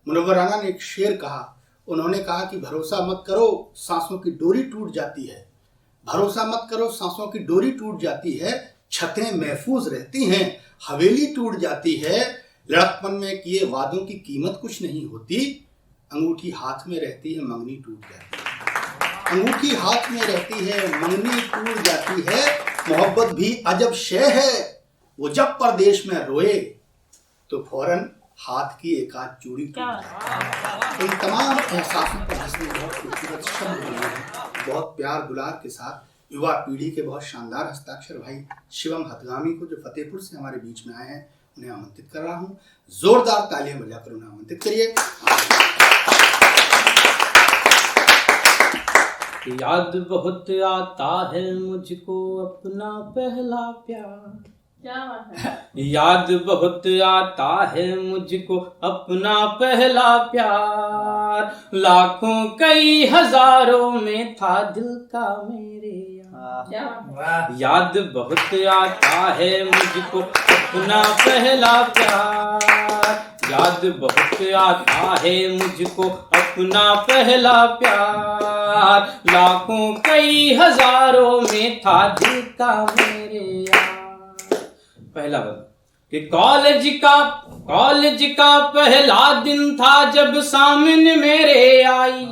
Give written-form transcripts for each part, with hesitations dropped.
मुनव्वर राना ने एक शेर कहा। उन्होंने कहा कि भरोसा मत करो, सांसों की डोरी टूट जाती है। भरोसा मत करो, सांसों की डोरी टूट जाती है। छतें महफूज रहती हैं, हवेली टूट जाती है। लड़कपन में किए वादों की कीमत कुछ नहीं होती। अंगूठी हाथ में रहती है, मंगनी टूट जाती है। अंगूठी हाथ में रहती है, मंगनी टूट जाती है। मोहब्बत भी अजब शय है, वो जब परदेश में रोए तो फौरन हाथ की एक आध चूड़ी टूट जाती है। इन तमाम एहसासों पर हंसने बहुत खूबसूरत शब्द बने हैं, बहुत प्यार दुलार के साथ युवा पीढ़ी के बहुत शानदार हस्ताक्षर भाई शिवम हथगामी को जो फतेहपुर से हमारे बीच में आए हैं उन्हें आमंत्रित कर रहा हूँ। जोरदार तालियां बजाकर उन्हें आमंत्रित करिए। याद बहुत आता है मुझको अपना पहला प्यार। याद बहुत आता है मुझको अपना पहला प्यार। लाखों कई हजारों में था दिल का मेरे यार। याद बहुत आता है मुझको अपना पहला प्यार। याद बहुत आता है मुझको अपना पहला प्यार। लाखों कई हजारों में था दिल का मेरे यार। पहला बंद कि कॉलेज का पहला दिन था जब सामने मेरे आई।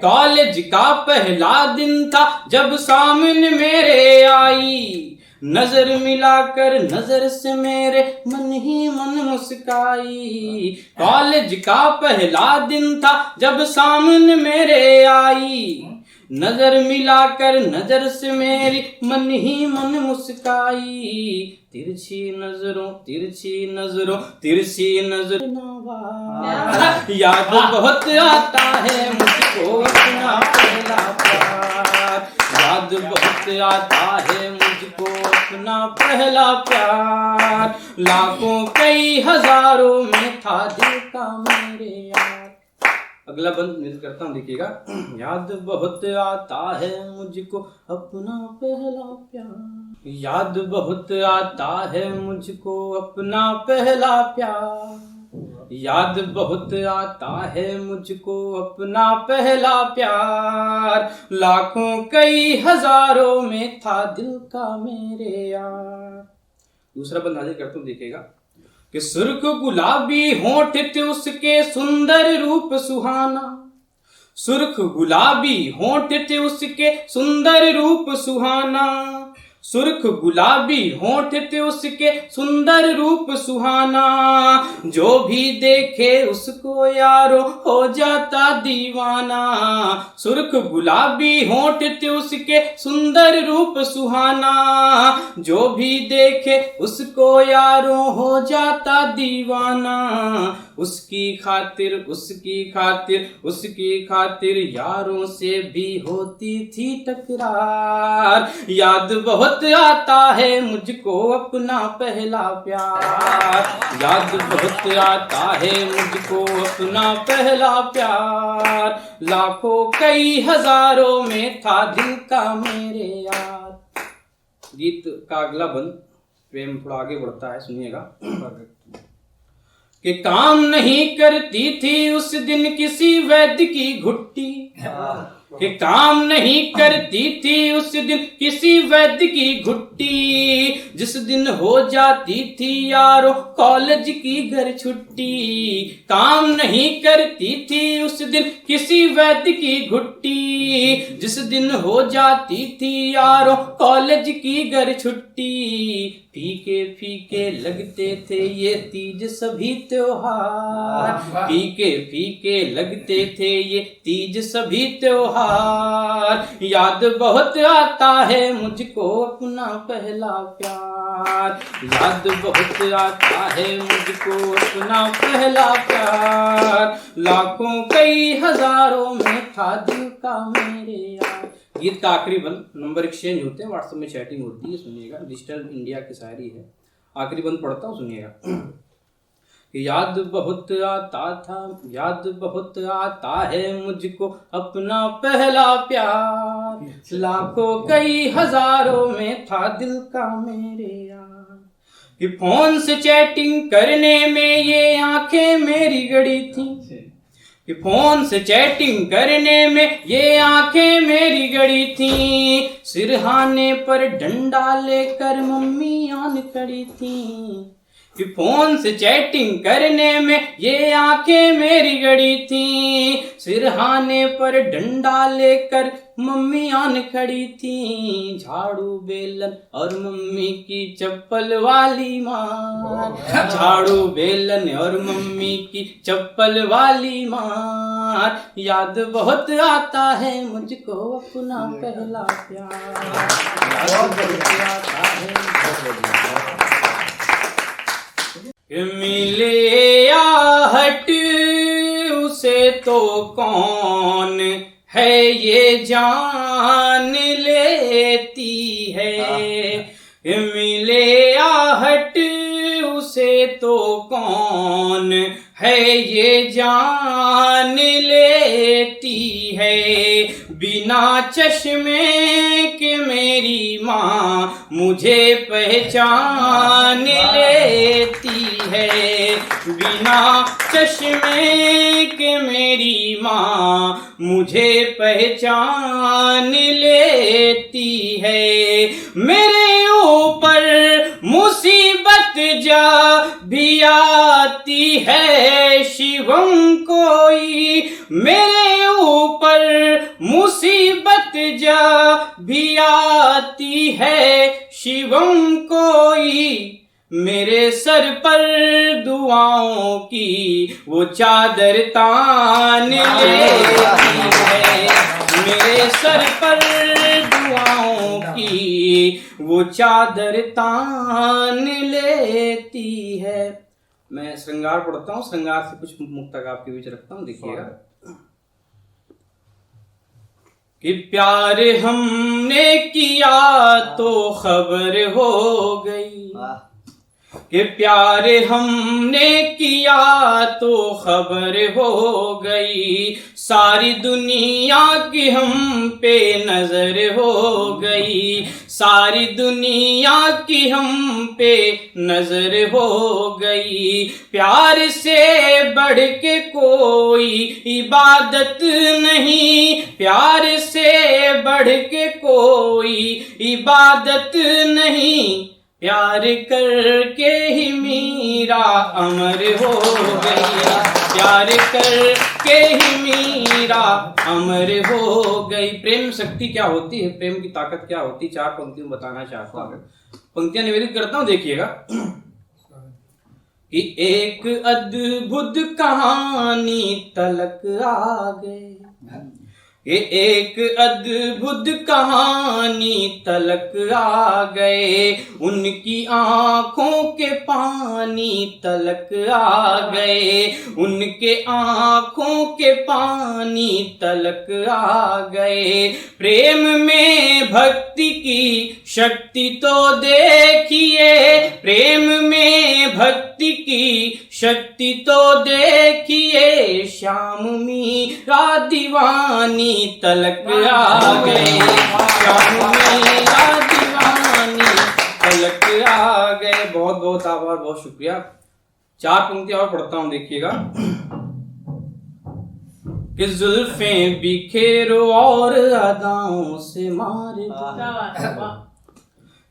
कॉलेज का पहला दिन था जब सामने मेरे आई। नजर मिलाकर नजर से मेरे मन ही मन मुस्काई। कॉलेज का पहला दिन था जब सामने मेरे आई। नजर मिलाकर नजर से मेरी मन ही मन मुस्काई। तिरछी नजरों याद बहुत आता है मुझको अपना पहला प्यार। याद बहुत आता है मुझको अपना पहला प्यार। लाखों कई हजारों में था दिल का मेरे यार। अगला बंद मिल करता हूँ, देखिएगा। याद बहुत आता है मुझको अपना पहला प्यार। याद बहुत आता है मुझको अपना पहला प्यार। याद बहुत आता है मुझको अपना पहला प्यार। लाखों कई हजारों में था दिल का मेरे यार। दूसरा बंद हाजिर करता हूँ, देखिएगा कि सुर्ख गुलाबी होंठ थे उसके सुंदर रूप सुहाना। सुर्ख गुलाबी होंठ थे उसके सुंदर रूप सुहाना। सुर्ख गुलाबी होंठ थे उसके सुंदर रूप सुहाना। जो भी देखे उसको यारो हो जाता दीवाना। सुर्ख गुलाबी होंठ थे उसके सुंदर रूप सुहाना। जो भी देखे उसको यारो हो जाता दीवाना। उसकी खातिर यारों से भी होती थी टकरार। याद बहुत आता है मुझको अपना पहला प्यार। याद बहुत आता है मुझको अपना पहला प्यार। लाखों कई हजारों में था दिल का मेरे यार। गीत का अगला बंद प्रेम थोड़ा आगे बढ़ता है, सुनिएगा। कि काम नहीं करती थी उस दिन किसी वैद्य की घुट्टी। कि काम नहीं करती थी उस दिन किसी वैद्य की घुट्टी। जिस दिन हो जाती थी यारो कॉलेज की घर छुट्टी। काम नहीं करती थी उस दिन किसी वैद्य की घुट्टी। जिस दिन हो जाती थी यारो कॉलेज की घर छुट्टी। फीके फीके लगते थे ये तीज सभी त्योहार। फीके फीके लगते थे ये तीज सभी त्योहार। याद बहुत आता है मुझको अपना पहला प्यार। याद बहुत आता है मुझको अपना पहला प्यार। लाखों कई हजारों में था दिल का मेरे यार। गीत का आखिरी बंद, नंबर एक्सचेंज होते हैं, व्हाट्सएप में चैटिंग होती है, सुनिएगा। डिजिटल इंडिया की शायरी है। आखिरी बंद पढ़ता हूँ, सुनिएगा। याद बहुत आता है मुझको अपना पहला प्यार। लाखों कई हजारों में था दिल का मेरे यार। कि फोन से चैटिंग करने में ये आंखें मेरी गड़ी थी, कि फोन से चैटिंग करने में ये आंखें मेरी गड़ी थी, सिरहाने पर डंडा लेकर मम्मी आन खड़ी थी, कि फोन से चैटिंग करने में ये आंखें मेरी गड़ी थी, सिरहाने पर डंडा लेकर मम्मी आन खड़ी थी, झाड़ू बेलन और मम्मी की चप्पल वाली मार, झाड़ू बेलन और मम्मी की चप्पल वाली मार, याद बहुत आता है मुझको अपना पहला प्यार, याद बहुत आता है। मिले आहट उसे तो कौन है ये जान लेती है, मिले आहट उसे तो कौन है ये जान लेती है, बिना चश्मे के मेरी माँ मुझे पहचान लेती है, बिना चश्मे के मेरी माँ मुझे पहचान लेती है, मेरे ऊपर मुसीबत जा भी आती है शिवम कोई, मेरे ऊपर मुसीबत जा भी आती है शिवम कोई, मेरे सर पर दुआओं की वो चादर तान लेती है, मेरे सर पर दुआओं की वो चादर तान लेती है। मैं श्रृंगार पढ़ता हूँ, श्रृंगार से कुछ मुक्तक आपके बीच रखता हूँ, देखिएगा। कि प्यार हमने किया तो खबर हो गई, कि प्यार हमने किया तो खबर हो गई, सारी दुनिया की हम पे नजर हो गई, सारी दुनिया की हम पे नजर हो गई, प्यार से बढ़ के कोई इबादत नहीं, प्यार से बढ़ के कोई इबादत नहीं, प्यार करके ही मीरा अमर हो गई, प्यार करके ही मीरा अमर हो गई। प्रेम शक्ति क्या होती है, प्रेम की ताकत क्या होती है, चार पंक्तियों बताना चाहता हूँ, पंक्तियां निवेदित करता हूँ, देखिएगा। कि एक अद्भुत कहानी तलक आ गए, ये एक अद्भुत कहानी तलक आ गए, उनकी आंखों के पानी तलक आ गए, उनके आंखों के पानी तलक आ गए, प्रेम में भक्ति की शक्ति तो देखिए, प्रेम में भक्ति की शक्ति तो देखिए, श्याम मीरा दीवानी तलक आ गए, श्याम मीरा दीवानी तलक आ गए। बहुत बहुत आभार, बहुत शुक्रिया। चार पंक्तियां और पढ़ता हूं, देखिएगा। कि जुल्फें बिखेरो और अदाओं से मार दो,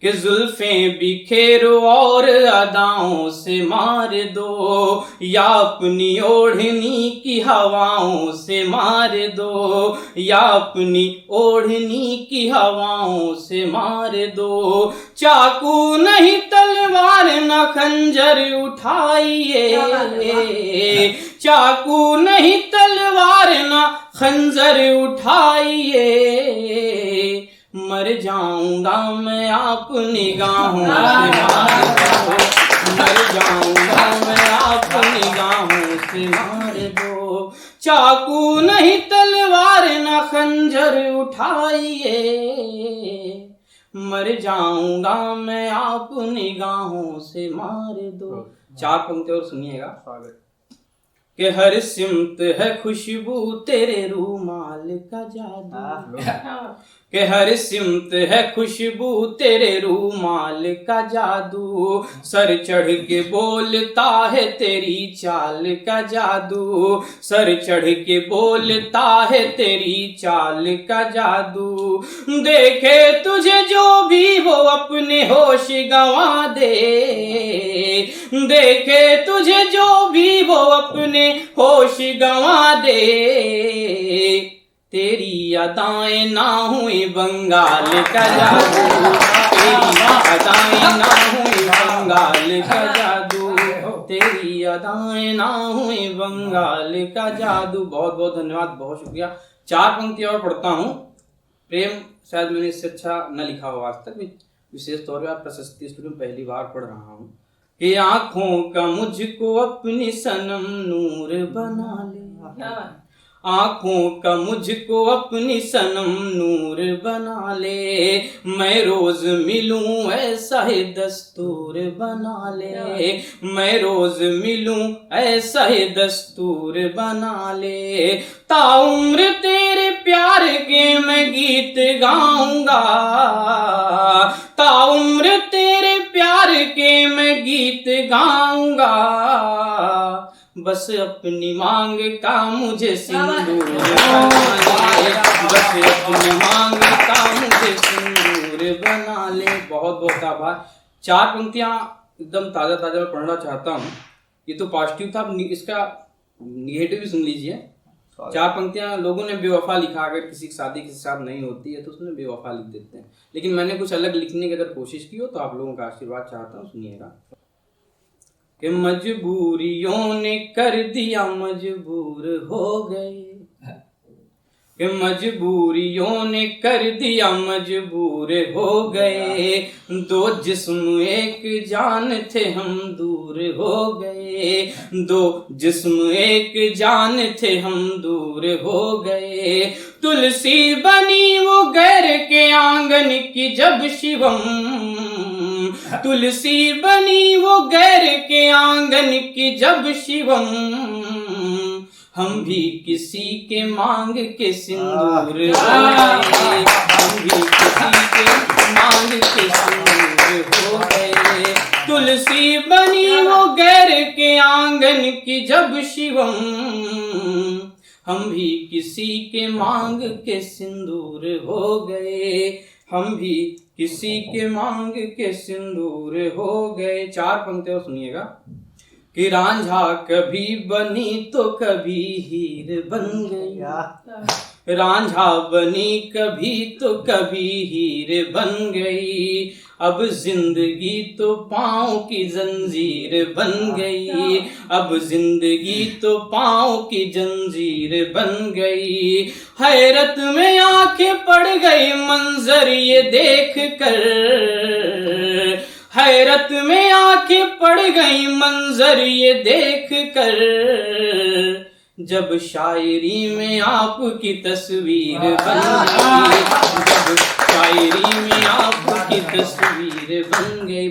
कि जुल्फें बिखेरो और अदाओं से मार दो, या अपनी ओढ़नी की हवाओं से मार दो, या अपनी ओढ़नी की हवाओं से मार दो, चाकू नहीं तलवार न खंजर उठाइए, चाकू नहीं तलवार न खंजर उठाइए, मर जाऊंगा मैं आप निगाहों से मार दो, मर जाऊंगा मैं आप निगाहों से मार दो, चाकू नहीं तलवार न खंजर उठाइए, मर जाऊंगा मैं आप निगाहों से मार दो। चार पंक्ति और सुनिएगा। कि हर सिमत है खुशबू तेरे रूमाल का जादू, कि हर सिमत है खुशबू तेरे रूमाल का जादू, सर चढ़ के बोलता है तेरी चाल का जादू, सर चढ़ के बोलता है तेरी चाल का जादू। देखे तुझे जो भी वो अपने होश गंवा दे, देखे तुझे जो भी वो अपने होश गंवा दे, तेरी अदाएं ना हुई बंगाल का जादू, तेरी अदाएं ना हुई बंगाल का जादू, तेरी अदाएं ना हुई बंगाल का जादू। बहुत बहुत धन्यवाद, बहुत शुक्रिया। 4 पंक्ति और पढ़ता हूँ। प्रेम शायद मैंने इससे अच्छा न लिखा हो आज तक, विशेष तौर पर आप प्रशस्ति स्टूडियो में पहली बार पढ़ रहा हूँ। कि आंखों का मुझको अपनी सनम नूर बना ले, आंखों का मुझको अपनी सनम नूर बना ले, मैं रोज मिलूं ऐसा ही दस्तूर बना ले, मैं रोज मिलूं ऐसा ही दस्तूर बना ले, ताउम्र तेरे प्यार के मैं गीत गाऊंगा, ताउम्र तेरे प्यार के मैं गीत गाऊंगा, बस अपनी मांग का मुझे सिंदूर बना ले, बस अपनी मांग का मुझे सिंदूर बना ले। बहुत बहुत आभार। 4 पंक्तियां एकदम ताज़ा ताज़ा मैं पढ़ना चाहता हूँ। ये तो पॉजिटिव था, इसका निगेटिव भी सुन लीजिए। 4 पंक्तियां लोगों ने बेवफा लिखा, अगर किसी की शादी किसी के साथ नहीं होती है तो उसमें बेवफा लिख देते हैं, लेकिन मैंने कुछ अलग लिखने की अगर कोशिश की हो तो आप लोगों का आशीर्वाद चाहता हूँ, सुनिएगा। कि मजबूरियों ने कर दिया मजबूर हो गए, कि मजबूरियों ने कर दिया मजबूर हो गए, 2 जिस्म एक जान थे हम दूर हो गए, 2 जिस्म एक जान थे हम दूर हो गए, तुलसी बनी वो गैर के आंगन की जब शिवम, तुलसी बनी वो गैर के आंगन की जब शिवम, हम भी किसी के मांग के सिंदूर हो गए, हम भी किसी के मांग के सिंदूर हो गए, तुलसी बनी वो गैर के आंगन की जब शिवम, हम भी किसी के मांग के सिंदूर हो गए, हम भी किसी के मांग के सिंदूर हो गए। 4 पंक्तियां सुनिएगा। कि रांझा कभी बनी तो कभी हीर बन गई, रांझा बनी कभी तो कभी हीर बन गई, अब जिंदगी तो पाँव की जंजीर बन गई, अब जिंदगी तो पाँव की जंजीर बन गई, हैरत में आंखें पड़ गई मंजर ये देख कर, हैरत में आंखें पड़ गई मंजर ये देख कर, जब शायरी में आपकी तस्वीर बन गई, जब शायरी में आपकी तस्वीर बन गई।